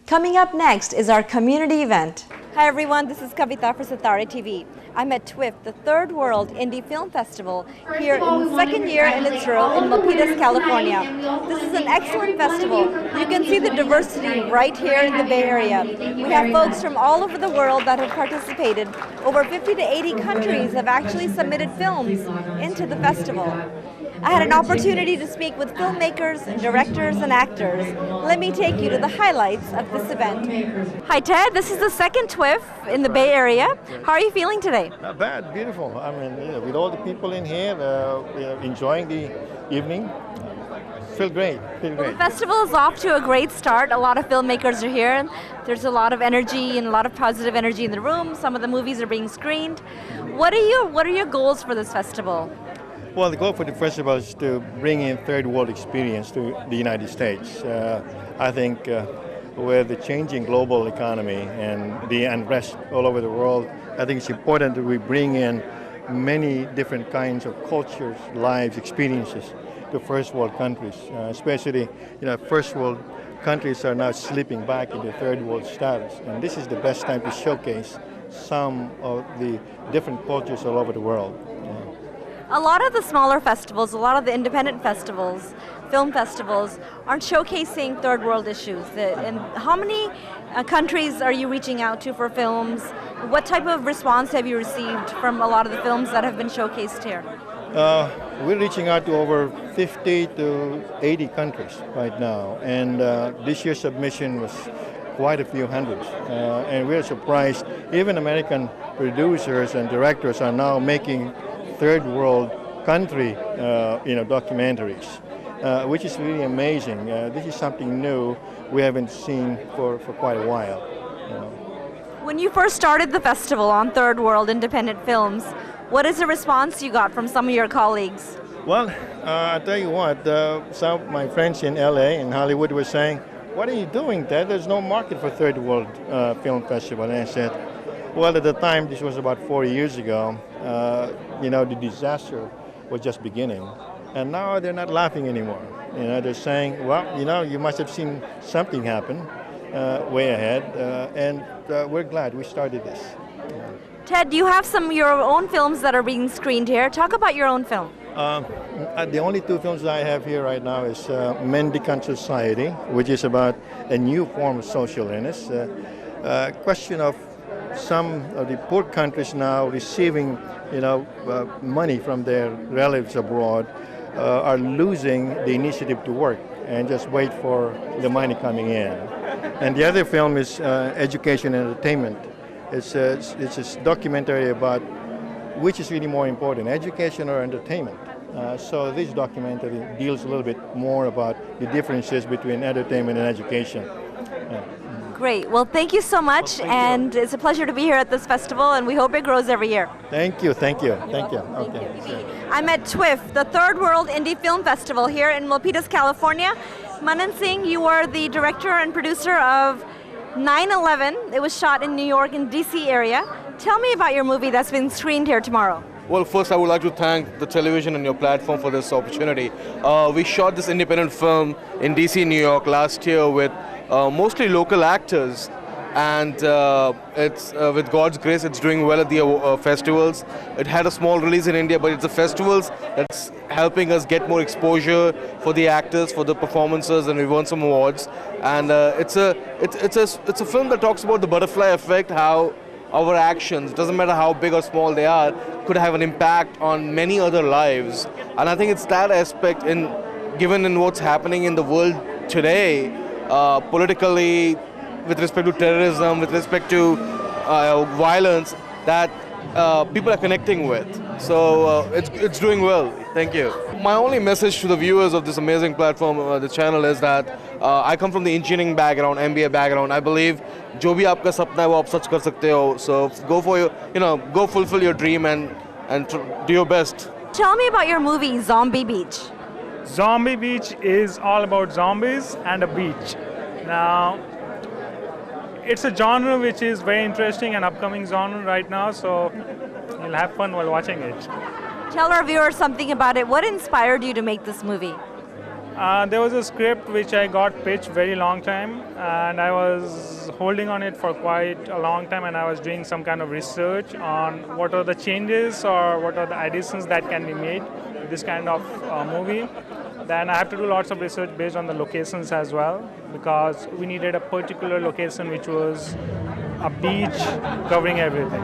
Coming up next is our community event. Hi everyone, this is Kavita for Sitare TV. I'm at Twiff, the Third World Indie Film Festival, here in the second year in its row in Milpitas, California. This is an excellent festival. You can see the diversity right here in the Bay Area. We have folks from all over the world that have participated. Over 50 to 80 countries have actually submitted films into the festival. I had an opportunity to speak with filmmakers, directors, and actors. Let me take you to the highlights of this event. Hi Ted, this is the second Twiff in the Bay Area. How are you feeling today? Not bad, beautiful. I mean, with all the people in here, enjoying the evening, feel great, Well, the festival is off to a great start. A lot of filmmakers are here. And there's a lot of energy and a lot of positive energy in the room. Some of the movies are being screened. What are your goals for this festival? Well, the goal for the festival is to bring in third world experience to the United States. I think with the changing global economy and the unrest all over the world, I think it's important that we bring in many different kinds of cultures, lives, experiences to first world countries. Especially, first world countries are now slipping back into third world status, and this is the best time to showcase some of the different cultures all over the world. A lot of the smaller festivals, a lot of the independent festivals, film festivals, aren't showcasing third world issues. And how many countries are you reaching out to for films? What type of response have you received from a lot of the films that have been showcased here? We're reaching out to over 50 to 80 countries right now, and this year's submission was quite a few hundreds. And we're surprised, even American producers and directors are now making third world country documentaries, which is really amazing. This is something new we haven't seen for quite a while. When you first started the festival on third world independent films, what is the response you got from some of your colleagues? Well, I'll tell you what, some of my friends in LA and Hollywood were saying, "What are you doing, Ted? There's no market for third world film festival." And I said, well, at the time, this was about 4 years ago, the disaster was just beginning. And now they're not laughing anymore. They're saying, well, you must have seen something happen way ahead. And we're glad we started this. Ted, you have some of your own films that are being screened here. Talk about your own film. The only two films I have here right now is Mendicant Society, which is about a new form of social illness. Question of some of the poor countries now receiving, money from their relatives abroad are losing the initiative to work and just wait for the money coming in. And the other film is Education and Entertainment. It's a documentary about which is really more important, education or entertainment. So this documentary deals a little bit more about the differences between entertainment and education. Great. Well, thank you so much, and it's a pleasure to be here at this festival, and we hope it grows every year. Thank you. Okay. I'm at Twiff, the Third World Indie Film Festival here in Milpitas, California. Manan Singh, you are the director and producer of 9/11. It was shot in New York and DC area. Tell me about your movie that's been screened here tomorrow. Well, first I would like to thank the television and your platform for this opportunity. We shot this independent film in DC, New York last year with mostly local actors, and it's with God's grace it's doing well at the festivals. It had a small release in India, but it's the festivals that's helping us get more exposure for the actors, for the performances, and we won some awards. And it's a film that talks about the butterfly effect, how our actions, doesn't matter how big or small they are, could have an impact on many other lives. And I think it's that aspect, given in what's happening in the world today, politically, with respect to terrorism, with respect to violence, that people are connecting with. So it's doing well. Thank you. My only message to the viewers of this amazing platform, the channel, is that I come from the engineering background, MBA background. I believe जो भी आपका सपना है वो आप सच कर सकते हो. So go fulfill your dream and do your best. Tell me about your movie Zombie Beach. Zombie Beach is all about zombies and a beach. Now, it's a genre which is very interesting and upcoming genre right now, so you'll have fun while watching it. Tell our viewers something about it. What inspired you to make this movie? There was a script which I got pitched very long time, and I was holding on it for quite a long time, and I was doing some kind of research on what are the changes or what are the additions that can be made to this kind of movie. Then I have to do lots of research based on the locations as well, because we needed a particular location which was a beach covering everything.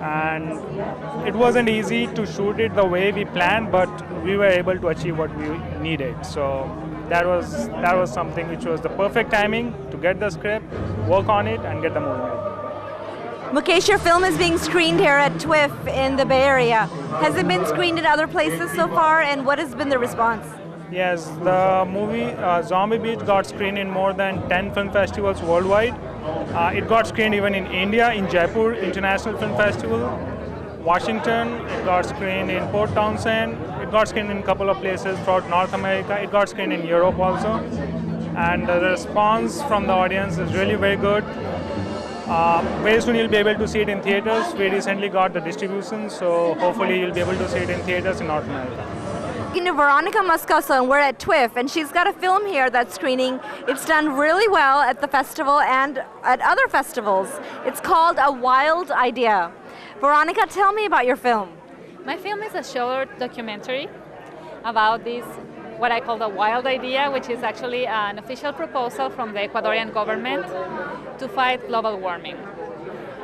And it wasn't easy to shoot it the way we planned, but we were able to achieve what we needed. So that was something which was the perfect timing to get the script, work on it, and get the movie made. Mukesh, your film is being screened here at Twiff in the Bay Area. Has it been screened in other places so far, and what has been the response? Yes, the movie Zombie Beach got screened in more than 10 film festivals worldwide. It got screened even in India, in Jaipur International Film Festival, Washington. It got screened in Port Townsend. It got screened in a couple of places throughout North America. It got screened in Europe also. And the response from the audience is really very good. Very soon you'll be able to see it in theaters. We recently got the distribution, so hopefully you'll be able to see it in theaters in North America. Talking to Veronica Moscoso, and we're at Twiff, and she's got a film here that's screening. It's done really well at the festival and at other festivals. It's called A Wild Idea. Veronica, tell me about your film. My film is a short documentary about this, what I call the wild idea, which is actually an official proposal from the Ecuadorian government to fight global warming.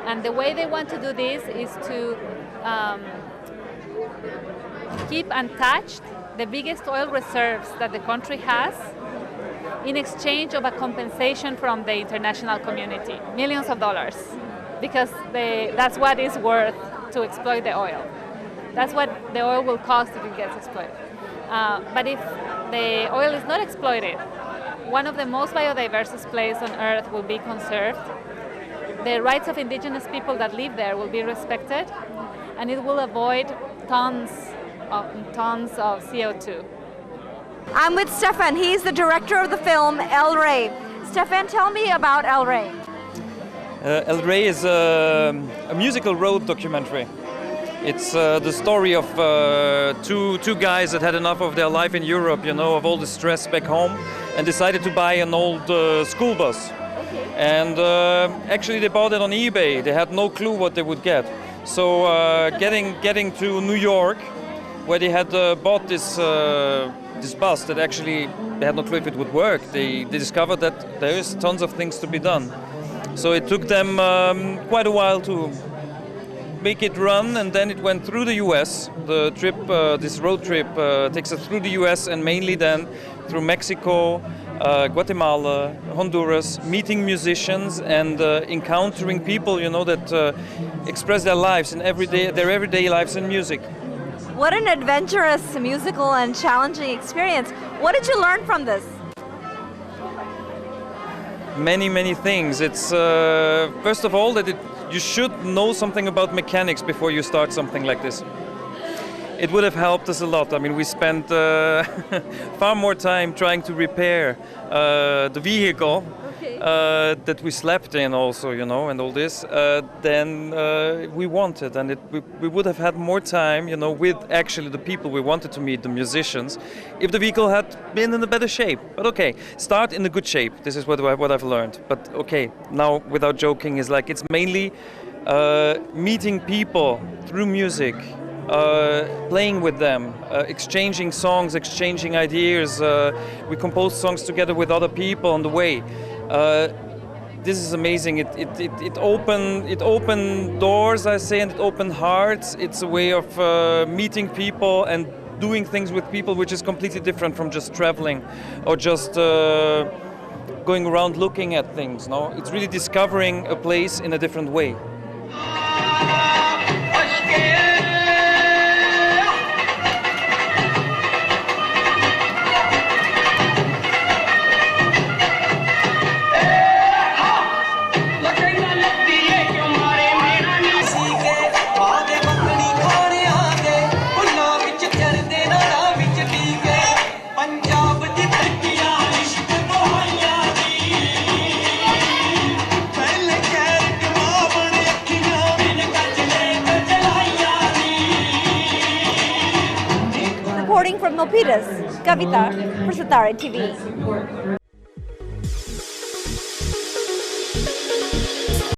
And the way they want to do this is to keep untouched the biggest oil reserves that the country has in exchange of a compensation from the international community, millions of dollars, because that's what it's worth to exploit the oil. That's what the oil will cost if it gets exploited. But if the oil is not exploited, one of the most biodiverse places on Earth will be conserved. The rights of indigenous people that live there will be respected, and it will avoid tons of CO2. I'm with Stefan. He's the director of the film El Rey. Stefan, tell me about El Rey. El Rey is a musical road documentary. It's the story of two guys that had enough of their life in Europe, of all the stress back home, and decided to buy an old school bus. And actually they bought it on eBay. They had no clue what they would get. So getting to New York, where they had bought this bus that actually they had no clue if it would work, they discovered that there is tons of things to be done. So it took them quite a while to make it run, and then it went through the US. The trip, this road trip, takes us through the US and mainly then through Mexico, Guatemala, Honduras, meeting musicians and encountering people, that express their lives in their everyday lives in music. What an adventurous, musical, and challenging experience. What did you learn from this? Many things. It's first of all that you should know something about mechanics before you start something like this. It would have helped us a lot. I mean, we spent far more time trying to repair the vehicle that we slept in also, and all this, than we wanted. And we would have had more time, with actually the people we wanted to meet, the musicians, if the vehicle had been in a better shape. But okay, start in a good shape. This is what I've learned. But okay, now without joking, is like it's mainly meeting people through music, playing with them, exchanging songs, exchanging ideas. We composed songs together with other people on the way. This is amazing. It opened doors, I say, and it opened hearts. It's a way of meeting people and doing things with people, which is completely different from just traveling or just going around looking at things. No, it's really discovering a place in a different way. Reporting from Milpitas, Kavita for Satara TV.